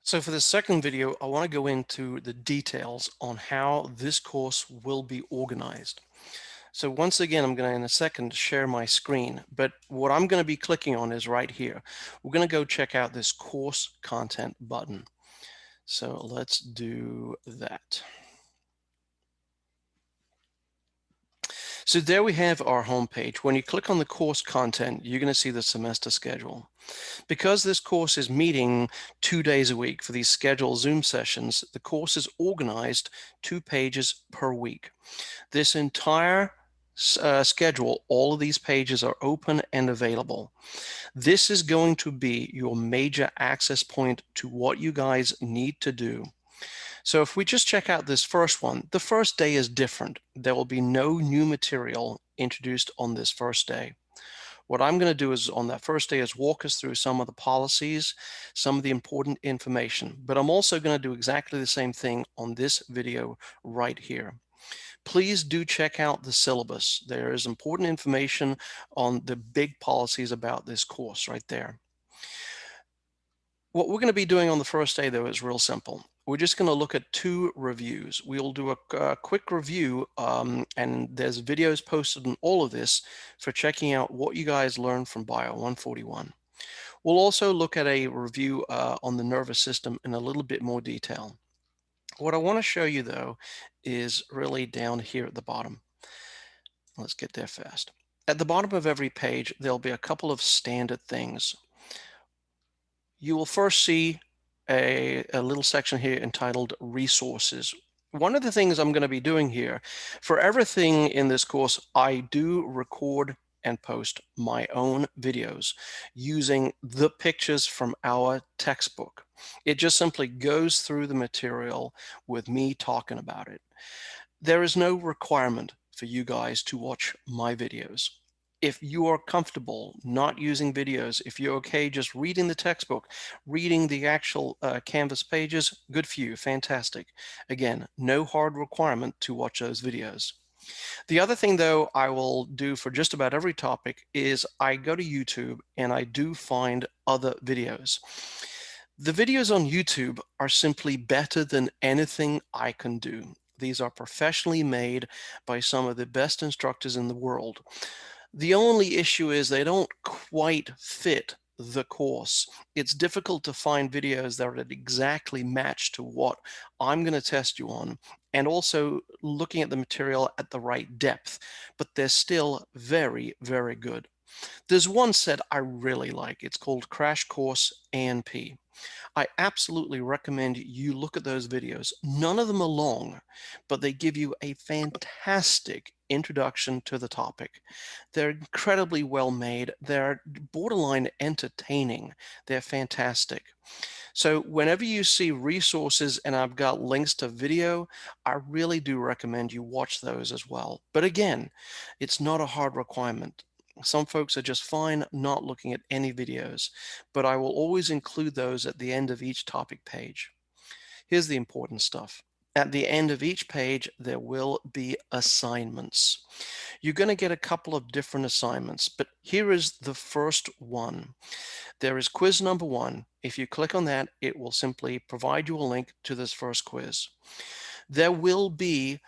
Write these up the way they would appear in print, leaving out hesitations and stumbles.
So for the second video, I want to go into the details on how this course will be organized. So once again, I'm going to, in a second, share my screen, but what I'm going to be clicking on is right here. We're going to go check out this course content button. So let's do that. So there we have our homepage. When you click on the course content, you're going to see the semester schedule. Because this course is meeting 2 days a week for these scheduled Zoom sessions, the course is organized 2 pages per week. This entire schedule, all of these pages are open and available. This is going to be your major access point to what you guys need to do. So if we just check out this first one, the first day is different. There will be no new material introduced on this first day. What I'm going to do is on that first day is walk us through some of the policies, some of the important information, but I'm also going to do exactly the same thing on this video right here. Please do check out the syllabus. There is important information on the big policies about this course right there. What we're going to be doing on the first day, though, is real simple. We're just going to look at 2 reviews. We'll do a quick review, and there's videos posted on all of this for checking out what you guys learned from Bio 141. We'll also look at a review on the nervous system in a little bit more detail. What I want to show you, though, is really down here at the bottom. Let's get there fast. At the bottom of every page, there'll be a couple of standard things. You will first see a little section here entitled Resources. One of the things I'm going to be doing here, for everything in this course, I do record and post my own videos using the pictures from our textbook. It just simply goes through the material with me talking about it. There is no requirement for you guys to watch my videos. If you are comfortable not using videos, if you're okay just reading the textbook, reading the actual Canvas pages, good for you, fantastic. Again, no hard requirement to watch those videos. The other thing, though, I will do for just about every topic is I go to YouTube and I do find other videos. The videos on YouTube are simply better than anything I can do. These are professionally made by some of the best instructors in the world. The only issue is they don't quite fit the course. It's difficult to find videos that are exactly matched to what I'm going to test you on, and also looking at the material at the right depth, but they're still very, very good. There's one set I really like. It's called Crash Course A&P. I absolutely recommend you look at those videos. None of them are long, but they give you a fantastic introduction to the topic. They're incredibly well made. They're borderline entertaining. They're fantastic. So whenever you see resources and I've got links to video, I really do recommend you watch those as well. But again, it's not a hard requirement. Some folks are just fine not looking at any videos, but I will always include those at the end of each topic page. Here's the important stuff. At the end of each page, there will be assignments. You're going to get a couple of different assignments, but here is the first one. There is quiz number 1. If you click on that, it will simply provide you a link to this first quiz. There will be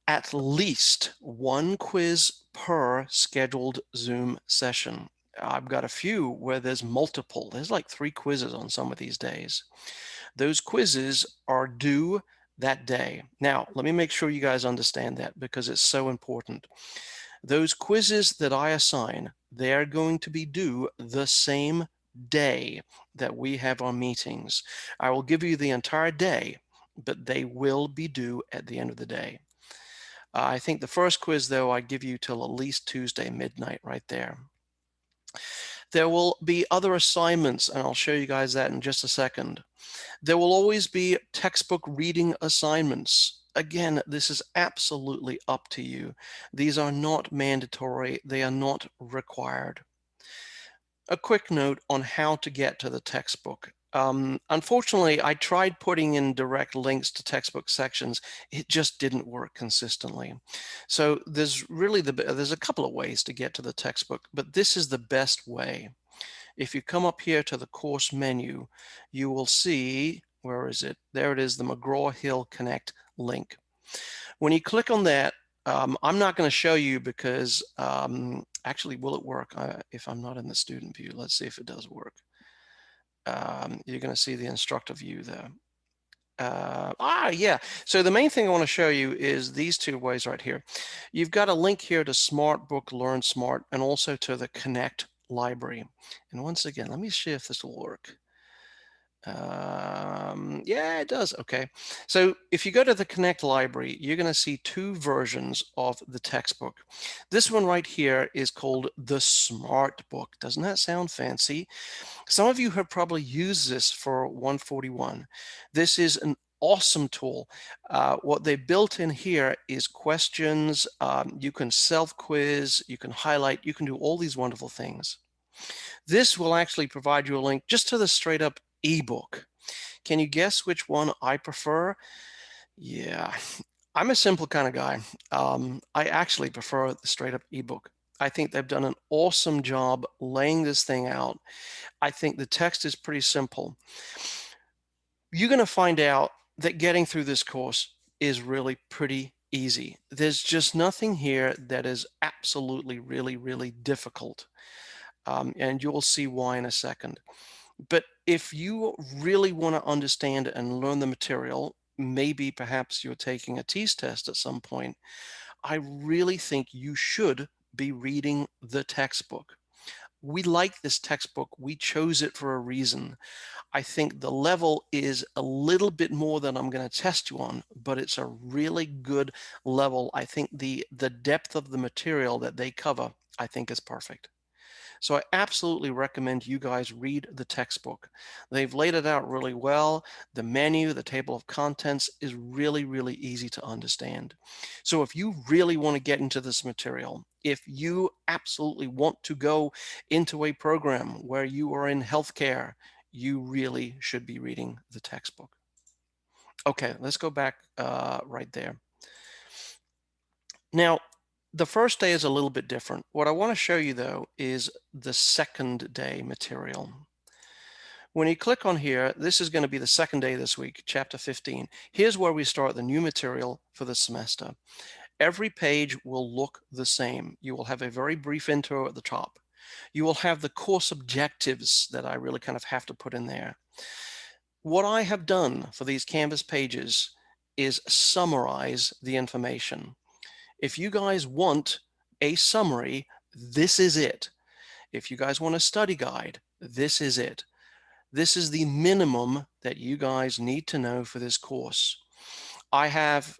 at least 1 quiz per scheduled Zoom session. I've got a few where there's multiple. There's like 3 quizzes on some of these days. Those quizzes are due that day. Now, let me make sure you guys understand that because it's so important. Those quizzes that I assign, they're going to be due the same day that we have our meetings. I will give you the entire day, but they will be due at the end of the day. I think the first quiz, though, I give you till at least Tuesday midnight right there. There will be other assignments, and I'll show you guys that in just a second. There will always be textbook reading assignments. Again, this is absolutely up to you. These are not mandatory. They are not required. A quick note on how to get to the textbook. Unfortunately, I tried putting in direct links to textbook sections. It just didn't work consistently. So there's really there's a couple of ways to get to the textbook, but this is the best way. If you come up here to the course menu, you will see, where is it? There it is, the McGraw-Hill Connect link. When you click on that, I'm not going to show you because actually, will it work if I'm not in the student view? Let's see if it does work. You're going to see the instructor view there. Yeah. So the main thing I want to show you is these two ways right here. You've got a link here to SmartBook Learn Smart and also to the Connect library. And once again, let me see if this will work. Yeah, it does. Okay. So if you go to the Connect library, you're going to see two versions of the textbook. This one right here is called the Smart Book. Doesn't that sound fancy? Some of you have probably used this for 141. This is an awesome tool. What they built in here is questions. You can self-quiz, you can highlight, you can do all these wonderful things. This will actually provide you a link just to the straight up ebook. Can you guess which one I prefer? Yeah, I'm a simple kind of guy. I actually prefer the straight up ebook. I think they've done an awesome job laying this thing out. I think the text is pretty simple. You're going to find out that getting through this course is really pretty easy. There's just nothing here that is absolutely really difficult. And you'll see why in a second. But if you really want to understand and learn the material, maybe perhaps you're taking a TEAS test at some point, I really think you should be reading the textbook. We like this textbook. We chose it for a reason. I think the level is a little bit more than I'm going to test you on, but it's a really good level. I think the depth of the material that they cover, I think, is perfect. So I absolutely recommend you guys read the textbook. They've laid it out really well. The menu, the table of contents is really easy to understand. So if you really want to get into this material, if you absolutely want to go into a program where you are in healthcare, you really should be reading the textbook. Okay, let's go back right there. Now, the first day is a little bit different. What I want to show you, though, is the second day material. When you click on here, this is going to be the second day this week, chapter 15. Here's where we start the new material for the semester. Every page will look the same. You will have a very brief intro at the top. You will have the course objectives that I really kind of have to put in there. What I have done for these Canvas pages is summarize the information. If you guys want a summary, this is it. If you guys want a study guide, this is it. This is the minimum that you guys need to know for this course. I have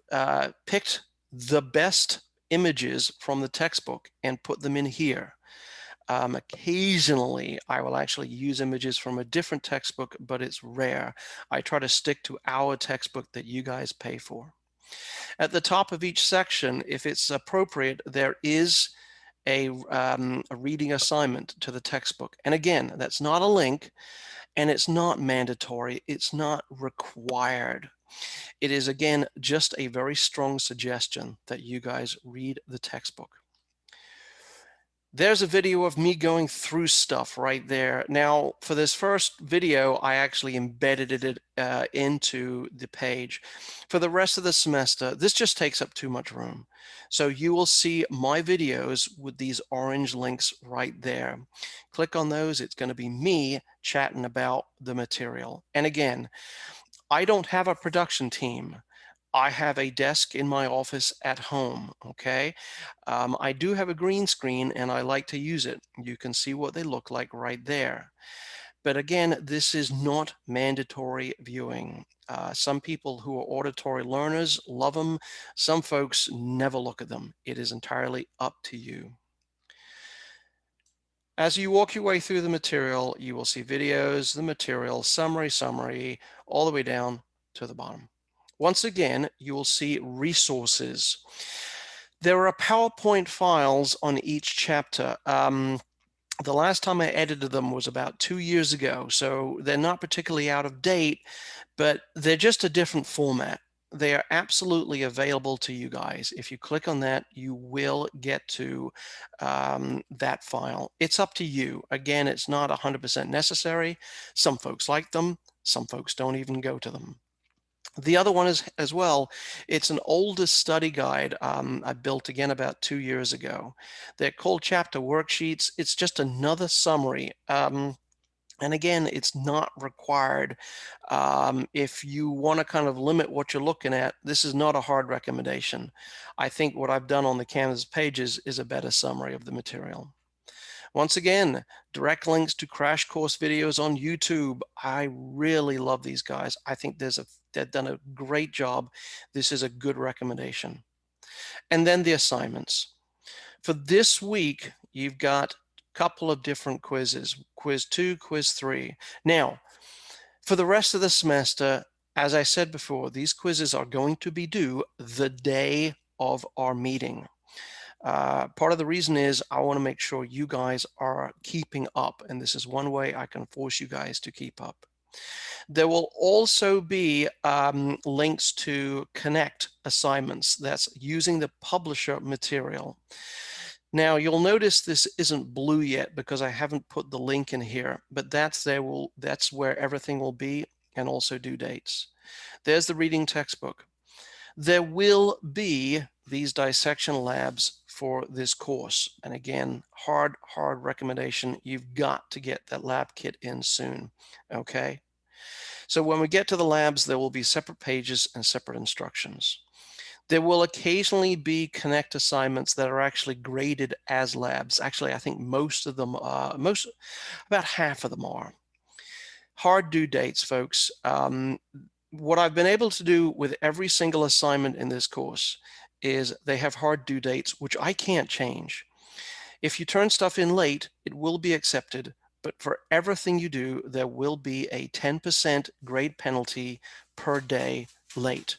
picked the best images from the textbook and put them in here. Occasionally, I will actually use images from a different textbook, but it's rare. I try to stick to our textbook that you guys pay for. At the top of each section, if it's appropriate, there is a reading assignment to the textbook. And again, that's not a link and it's not mandatory. It's not required. It is, again, just a very strong suggestion that you guys read the textbook. There's a video of me going through stuff right there. Now, for this first video, I actually embedded it into the page. For the rest of the semester, this just takes up too much room. So you will see my videos with these orange links right there. Click on those. It's going to be me chatting about the material. And again, I don't have a production team. I have a desk in my office at home, okay? I do have a green screen and I like to use it. You can see what they look like right there. But again, this is not mandatory viewing. Some people who are auditory learners love them. Some folks never look at them. It is entirely up to you. As you walk your way through the material, you will see videos, the material, summary, all the way down to the bottom. Once again, you will see resources. There are PowerPoint files on each chapter. The last time I edited them was about 2 years ago, so they're not particularly out of date, but they're just a different format. they are absolutely available to you guys. If you click on that, you will get to that file. It's up to you. Again, it's not 100% necessary. Some folks like them. Some folks don't even go to them. The other one is as well, it's an older study guide I built again about 2 years ago. They're called chapter worksheets. It's just another summary. And again, it's not required. If you want to kind of limit what you're looking at, this is not a hard recommendation. I think what I've done on the Canvas pages is a better summary of the material. Once again, direct links to crash course videos on YouTube. I really love these guys. I think they've done a great job. This is a good recommendation. And then the assignments. For this week, you've got couple of different quizzes, quiz 2, quiz 3. Now, for the rest of the semester, as I said before, these quizzes are going to be due the day of our meeting. Part of the reason is I want to make sure you guys are keeping up, and this is one way I can force you guys to keep up. There will also be links to Connect assignments. That's using the publisher material. Now you'll notice this isn't blue yet because I haven't put the link in here, but that's where everything will be, and also due dates. There's the reading textbook. There will be these dissection labs for this course. And again, hard recommendation. You've got to get that lab kit in soon, okay? So when we get to the labs, there will be separate pages and separate instructions. There will occasionally be Connect assignments that are actually graded as labs. Actually, I think most of them, about half of them are. Hard due dates, folks. What I've been able to do with every single assignment in this course is they have hard due dates, which I can't change. If you turn stuff in late, it will be accepted, but for everything you do, there will be a 10% grade penalty per day late.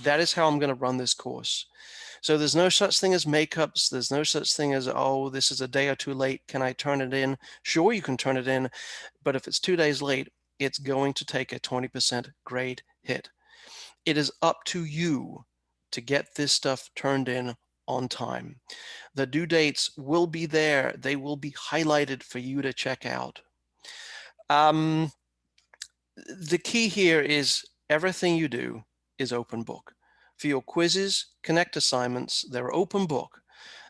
That is how I'm going to run this course. So there's no such thing as makeups. There's no such thing as, oh, this is a day or two late. Can I turn it in? Sure, you can turn it in. But if it's 2 days late, it's going to take a 20% grade hit. It is up to you to get this stuff turned in on time. The due dates will be there. They will be highlighted for you to check out. The key here is everything you do is open book. For your quizzes, Connect assignments, they're open book.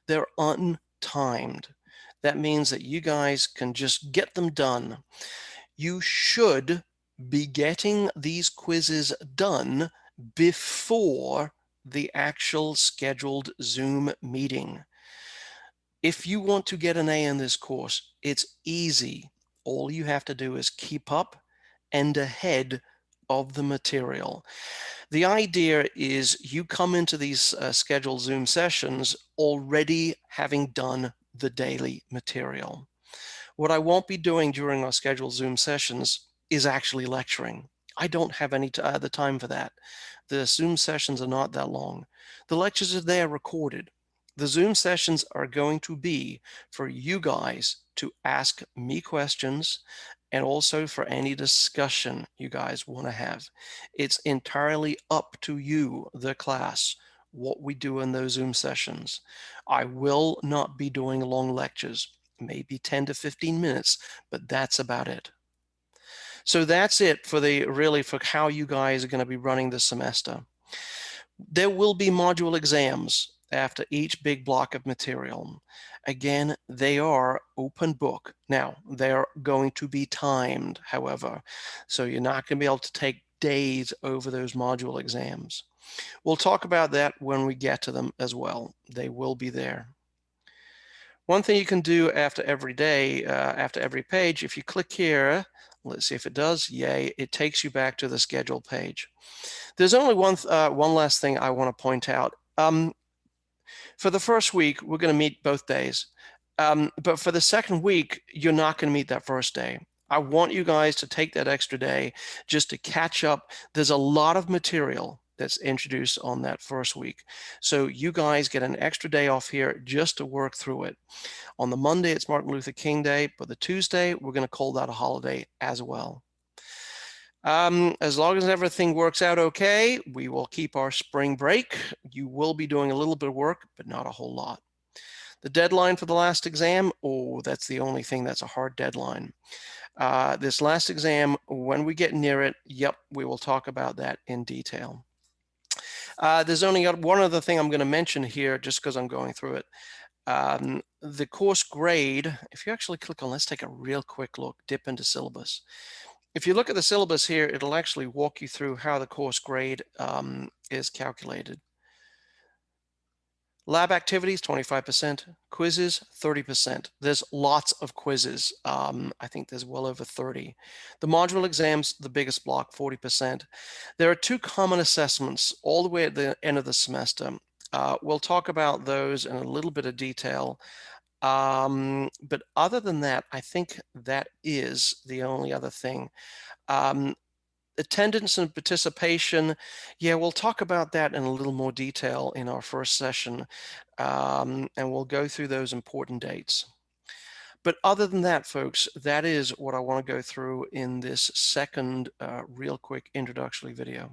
They're untimed. That means that you guys can just get them done. You should be getting these quizzes done before the actual scheduled Zoom meeting. If you want to get an A in this course, it's easy. All you have to do is keep up and ahead of the material. The idea is you come into these scheduled Zoom sessions already having done the daily material. What I won't be doing during our scheduled Zoom sessions is actually lecturing. I don't have the time for that. The Zoom sessions are not that long. The lectures are there recorded. The Zoom sessions are going to be for you guys to ask me questions and also for any discussion you guys want to have. It's entirely up to you, the class, what we do in those Zoom sessions. I will not be doing long lectures, maybe 10 to 15 minutes, but that's about it. So that's it for for how you guys are going to be running the semester. There will be module exams after each big block of material. Again, they are open book. Now, they're going to be timed, however, so you're not going to be able to take days over those module exams. We'll talk about that when we get to them as well. They will be there. One thing you can do after every day, after every page, if you click here, let's see if it does, yay, it takes you back to the schedule page. There's only one last thing I want to point out. For the first week, we're going to meet both days. But for the second week, you're not going to meet that first day. I want you guys to take that extra day just to catch up. There's a lot of material that's introduced on that first week. So you guys get an extra day off here just to work through it. On the Monday, it's Martin Luther King Day, but the Tuesday, we're going to call that a holiday as well. As long as everything works out okay, we will keep our spring break. You will be doing a little bit of work, but not a whole lot. The deadline for the last exam, oh, that's the only thing that's a hard deadline. This last exam, when we get near it, yep, we will talk about that in detail. There's only one other thing I'm going to mention here, just because I'm going through it. The course grade, if you actually click on, let's take a real quick look, dip into syllabus. If you look at the syllabus here, it'll actually walk you through how the course grade is calculated. Lab activities, 25%, quizzes, 30%. There's lots of quizzes. I think there's well over 30. The module exams, the biggest block, 40%. There are 2 common assessments all the way at the end of the semester. We'll talk about those in a little bit of detail. But other than that, I think that is the only other thing. Attendance and participation, yeah, we'll talk about that in a little more detail in our first session, and we'll go through those important dates. But other than that, folks, that is what I want to go through in this second real quick introductory video.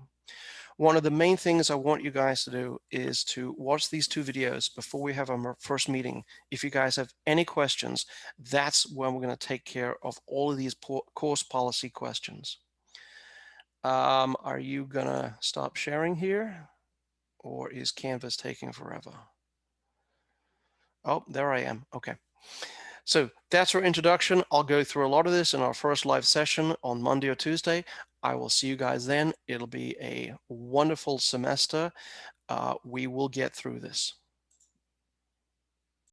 One of the main things I want you guys to do is to watch these 2 videos before we have our first meeting. If you guys have any questions, that's when we're going to take care of all of these course policy questions. Are you gonna stop sharing here, or is Canvas taking forever? Oh, there I am. Okay. So that's our introduction. I'll go through a lot of this in our first live session on Monday or Tuesday. I will see you guys then. It'll be a wonderful semester. We will get through this.